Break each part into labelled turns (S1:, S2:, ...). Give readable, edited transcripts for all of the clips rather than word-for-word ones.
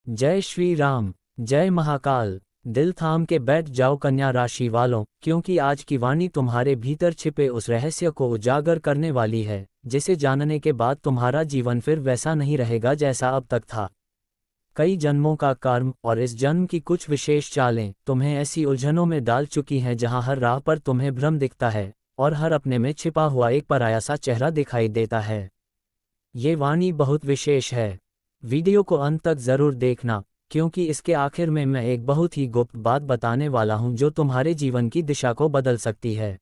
S1: जय श्री राम। जय महाकाल। दिल थाम के बैठ जाओ कन्या राशि वालों, क्योंकि आज की वाणी तुम्हारे भीतर छिपे उस रहस्य को उजागर करने वाली है जिसे जानने के बाद तुम्हारा जीवन फिर वैसा नहीं रहेगा जैसा अब तक था। कई जन्मों का कर्म और इस जन्म की कुछ विशेष चालें तुम्हें ऐसी उलझनों में डाल चुकी हैं जहां हर राह पर तुम्हें भ्रम दिखता है और हर अपने में छिपा हुआ एक पराया सा चेहरा दिखाई देता है। ये वाणी बहुत विशेष है। वीडियो को अंत तक जरूर देखना, क्योंकि इसके आखिर में मैं एक बहुत ही गुप्त बात बताने वाला हूं जो तुम्हारे जीवन की दिशा को बदल सकती है।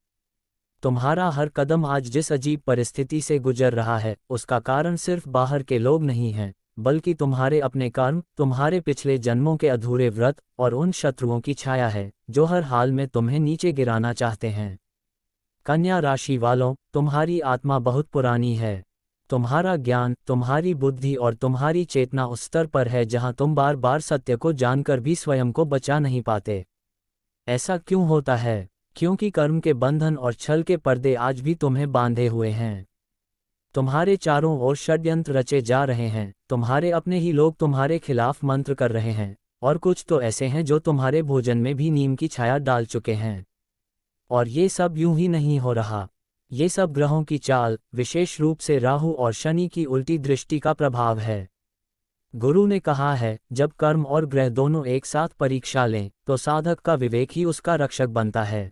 S1: तुम्हारा हर कदम आज जिस अजीब परिस्थिति से गुजर रहा है उसका कारण सिर्फ बाहर के लोग नहीं हैं, बल्कि तुम्हारे अपने कर्म, तुम्हारे पिछले जन्मों के अधूरे व्रत और उन शत्रुओं की छाया है जो हर हाल में तुम्हें नीचे गिराना चाहते हैं। कन्या राशि वालों, तुम्हारी आत्मा बहुत पुरानी है। तुम्हारा ज्ञान, तुम्हारी बुद्धि और तुम्हारी चेतना उस स्तर पर है जहां तुम बार बार सत्य को जानकर भी स्वयं को बचा नहीं पाते। ऐसा क्यों होता है? क्योंकि कर्म के बंधन और छल के पर्दे आज भी तुम्हें बांधे हुए हैं। तुम्हारे चारों ओर षड्यंत्र रचे जा रहे हैं, तुम्हारे अपने ही लोग तुम्हारे खिलाफ मंत्र कर रहे हैं, और कुछ तो ऐसे हैं जो तुम्हारे भोजन में भी नीम की छाया डाल चुके हैं। और ये सब यूं ही नहीं हो रहा। ये सब ग्रहों की चाल, विशेष रूप से राहु और शनि की उल्टी दृष्टि का प्रभाव है। गुरु ने कहा है, जब कर्म और ग्रह दोनों एक साथ परीक्षा लें तो साधक का विवेक ही उसका रक्षक बनता है।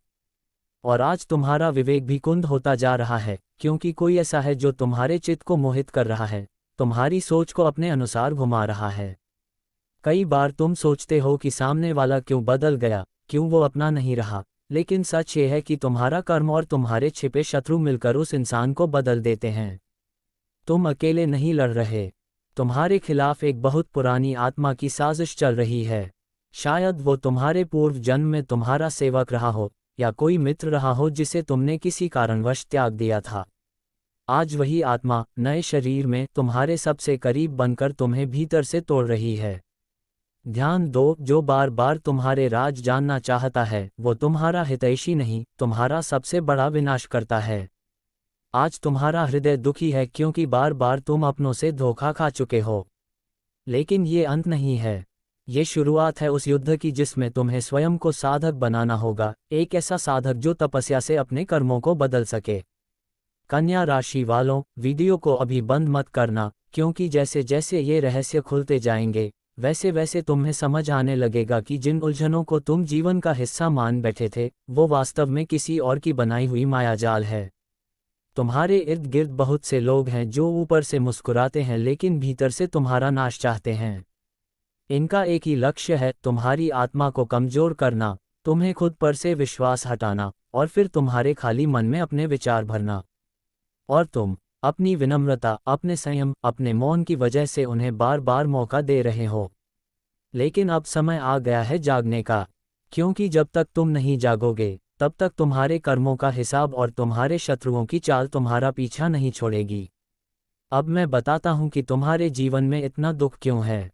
S1: और आज तुम्हारा विवेक भी कुंद होता जा रहा है, क्योंकि कोई ऐसा है जो तुम्हारे चित्त को मोहित कर रहा है, तुम्हारी सोच को अपने अनुसार घुमा रहा है। कई बार तुम सोचते हो कि सामने वाला क्यों बदल गया, क्यों वो अपना नहीं रहा, लेकिन सच ये है कि तुम्हारा कर्म और तुम्हारे छिपे शत्रु मिलकर उस इंसान को बदल देते हैं। तुम अकेले नहीं लड़ रहे। तुम्हारे खिलाफ एक बहुत पुरानी आत्मा की साजिश चल रही है। शायद वो तुम्हारे पूर्व जन्म में तुम्हारा सेवक रहा हो, या कोई मित्र रहा हो जिसे तुमने किसी कारणवश त्याग दिया था। आज वही आत्मा नए शरीर में तुम्हारे सबसे करीब बनकर तुम्हें भीतर से तोड़ रही है। ध्यान दो, जो बार बार तुम्हारे राज जानना चाहता है वो तुम्हारा हितैषी नहीं, तुम्हारा सबसे बड़ा विनाश करता है। आज तुम्हारा हृदय दुखी है क्योंकि बार बार तुम अपनों से धोखा खा चुके हो। लेकिन ये अंत नहीं है, ये शुरुआत है उस युद्ध की जिसमें तुम्हें स्वयं को साधक बनाना होगा, एक ऐसा साधक जो तपस्या से अपने कर्मों को बदल सके। कन्या राशि वालों, वीडियो को अभी बंद मत करना, क्योंकि जैसे जैसे ये रहस्य खुलते जाएंगे वैसे वैसे तुम्हें समझ आने लगेगा कि जिन उलझनों को तुम जीवन का हिस्सा मान बैठे थे वो वास्तव में किसी और की बनाई हुई मायाजाल है। तुम्हारे इर्द गिर्द बहुत से लोग हैं जो ऊपर से मुस्कुराते हैं लेकिन भीतर से तुम्हारा नाश चाहते हैं। इनका एक ही लक्ष्य है, तुम्हारी आत्मा को कमजोर करना, तुम्हें खुद पर से विश्वास हटाना और फिर तुम्हारे खाली मन में अपने विचार भरना। और तुम अपनी विनम्रता, अपने संयम, अपने मौन की वजह से उन्हें बार बार मौका दे रहे हो। लेकिन अब समय आ गया है जागने का, क्योंकि जब तक तुम नहीं जागोगे तब तक तुम्हारे कर्मों का हिसाब और तुम्हारे शत्रुओं की चाल तुम्हारा पीछा नहीं छोड़ेगी। अब मैं बताता हूं कि तुम्हारे जीवन में इतना दुख क्यों है।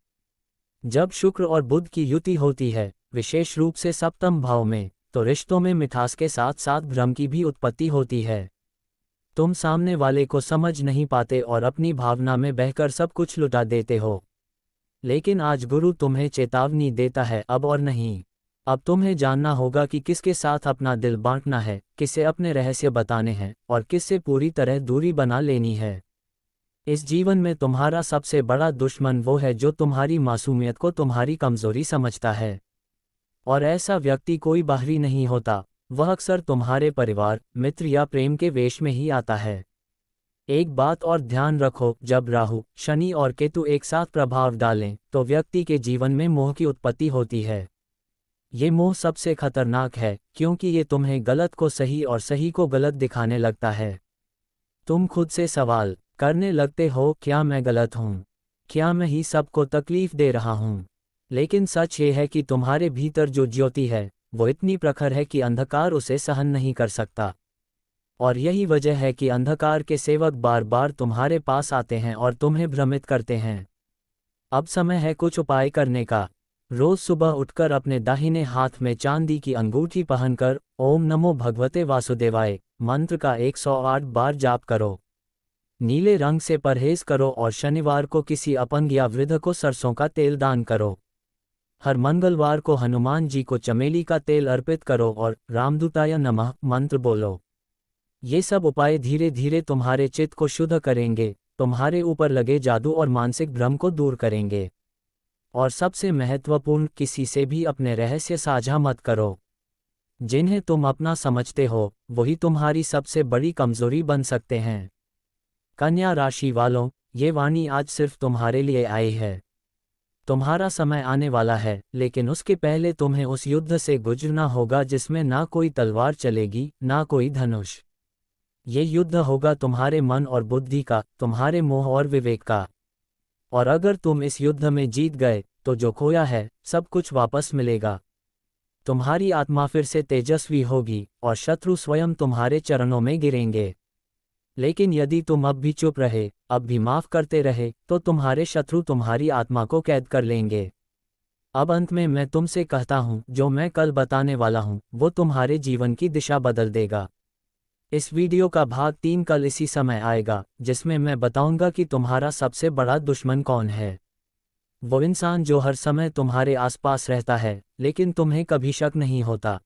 S1: जब शुक्र और बुध की युति होती है, विशेष रूप से सप्तम भाव में, तो रिश्तों में मिठास के साथ साथ भ्रम की भी उत्पत्ति होती है। तुम सामने वाले को समझ नहीं पाते और अपनी भावना में बहकर सब कुछ लुटा देते हो। लेकिन आज गुरु तुम्हें चेतावनी देता है, अब और नहीं। अब तुम्हें जानना होगा कि किसके साथ अपना दिल बांटना है, किसे अपने रहस्य बताने हैं और किससे पूरी तरह दूरी बना लेनी है। इस जीवन में तुम्हारा सबसे बड़ा दुश्मन वो है जो तुम्हारी मासूमियत को तुम्हारी कमजोरी समझता है। और ऐसा व्यक्ति कोई बाहरी नहीं होता, वह अक्सर तुम्हारे परिवार, मित्र या प्रेम के वेश में ही आता है। एक बात और ध्यान रखो, जब राहु, शनि और केतु एक साथ प्रभाव डालें तो व्यक्ति के जीवन में मोह की उत्पत्ति होती है। ये मोह सबसे खतरनाक है क्योंकि ये तुम्हें गलत को सही और सही को गलत दिखाने लगता है। तुम खुद से सवाल करने लगते हो, क्या मैं गलत हूँ? क्या मैं ही सबको तकलीफ दे रहा हूँ? लेकिन सच ये है कि तुम्हारे भीतर जो ज्योति है वो इतनी प्रखर है कि अंधकार उसे सहन नहीं कर सकता। और यही वजह है कि अंधकार के सेवक बार बार तुम्हारे पास आते हैं और तुम्हें भ्रमित करते हैं। अब समय है कुछ उपाय करने का। रोज सुबह उठकर अपने दाहिने हाथ में चांदी की अंगूठी पहनकर ओम नमो भगवते वासुदेवाय मंत्र का 108 बार जाप करो। नीले रंग से परहेज करो और शनिवार को किसी अपंग या वृद्ध को सरसों का तेल दान करो। हर मंगलवार को हनुमान जी को चमेली का तेल अर्पित करो और रामदूताय नमः मंत्र बोलो। ये सब उपाय धीरे धीरे तुम्हारे चित्त को शुद्ध करेंगे, तुम्हारे ऊपर लगे जादू और मानसिक भ्रम को दूर करेंगे। और सबसे महत्वपूर्ण, किसी से भी अपने रहस्य साझा मत करो। जिन्हें तुम अपना समझते हो वही तुम्हारी सबसे बड़ी कमजोरी बन सकते हैं। कन्या राशि वालों, ये वाणी आज सिर्फ तुम्हारे लिए आई है। तुम्हारा समय आने वाला है, लेकिन उसके पहले तुम्हें उस युद्ध से गुजरना होगा जिसमें ना कोई तलवार चलेगी, ना कोई धनुष। ये युद्ध होगा तुम्हारे मन और बुद्धि का, तुम्हारे मोह और विवेक का। और अगर तुम इस युद्ध में जीत गए, तो जो खोया है सब कुछ वापस मिलेगा। तुम्हारी आत्मा फिर से तेजस्वी होगी और शत्रु स्वयं तुम्हारे चरणों में गिरेंगे। लेकिन यदि तुम अब भी चुप रहे, अब भी माफ करते रहे, तो तुम्हारे शत्रु तुम्हारी आत्मा को कैद कर लेंगे। अब अंत में मैं तुमसे कहता हूँ, जो मैं कल बताने वाला हूँ वो तुम्हारे जीवन की दिशा बदल देगा। इस वीडियो का भाग 3 कल इसी समय आएगा, जिसमें मैं बताऊंगा कि तुम्हारा सबसे बड़ा दुश्मन कौन है। वो इंसान जो हर समय तुम्हारे आसपास रहता है, लेकिन तुम्हें कभी शक नहीं होता।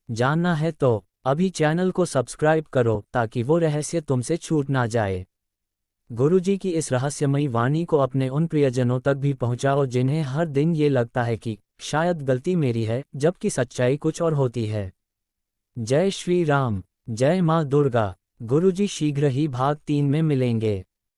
S1: जानना है तो अभी चैनल को सब्सक्राइब करो ताकि वो रहस्य तुमसे छूट ना जाए। गुरुजी की इस रहस्यमयी वाणी को अपने उन प्रियजनों तक भी पहुंचाओ जिन्हें हर दिन ये लगता है कि शायद गलती मेरी है, जबकि सच्चाई कुछ और होती है। जय श्री राम, जय माँ दुर्गा। गुरुजी शीघ्र ही भाग 3 में मिलेंगे।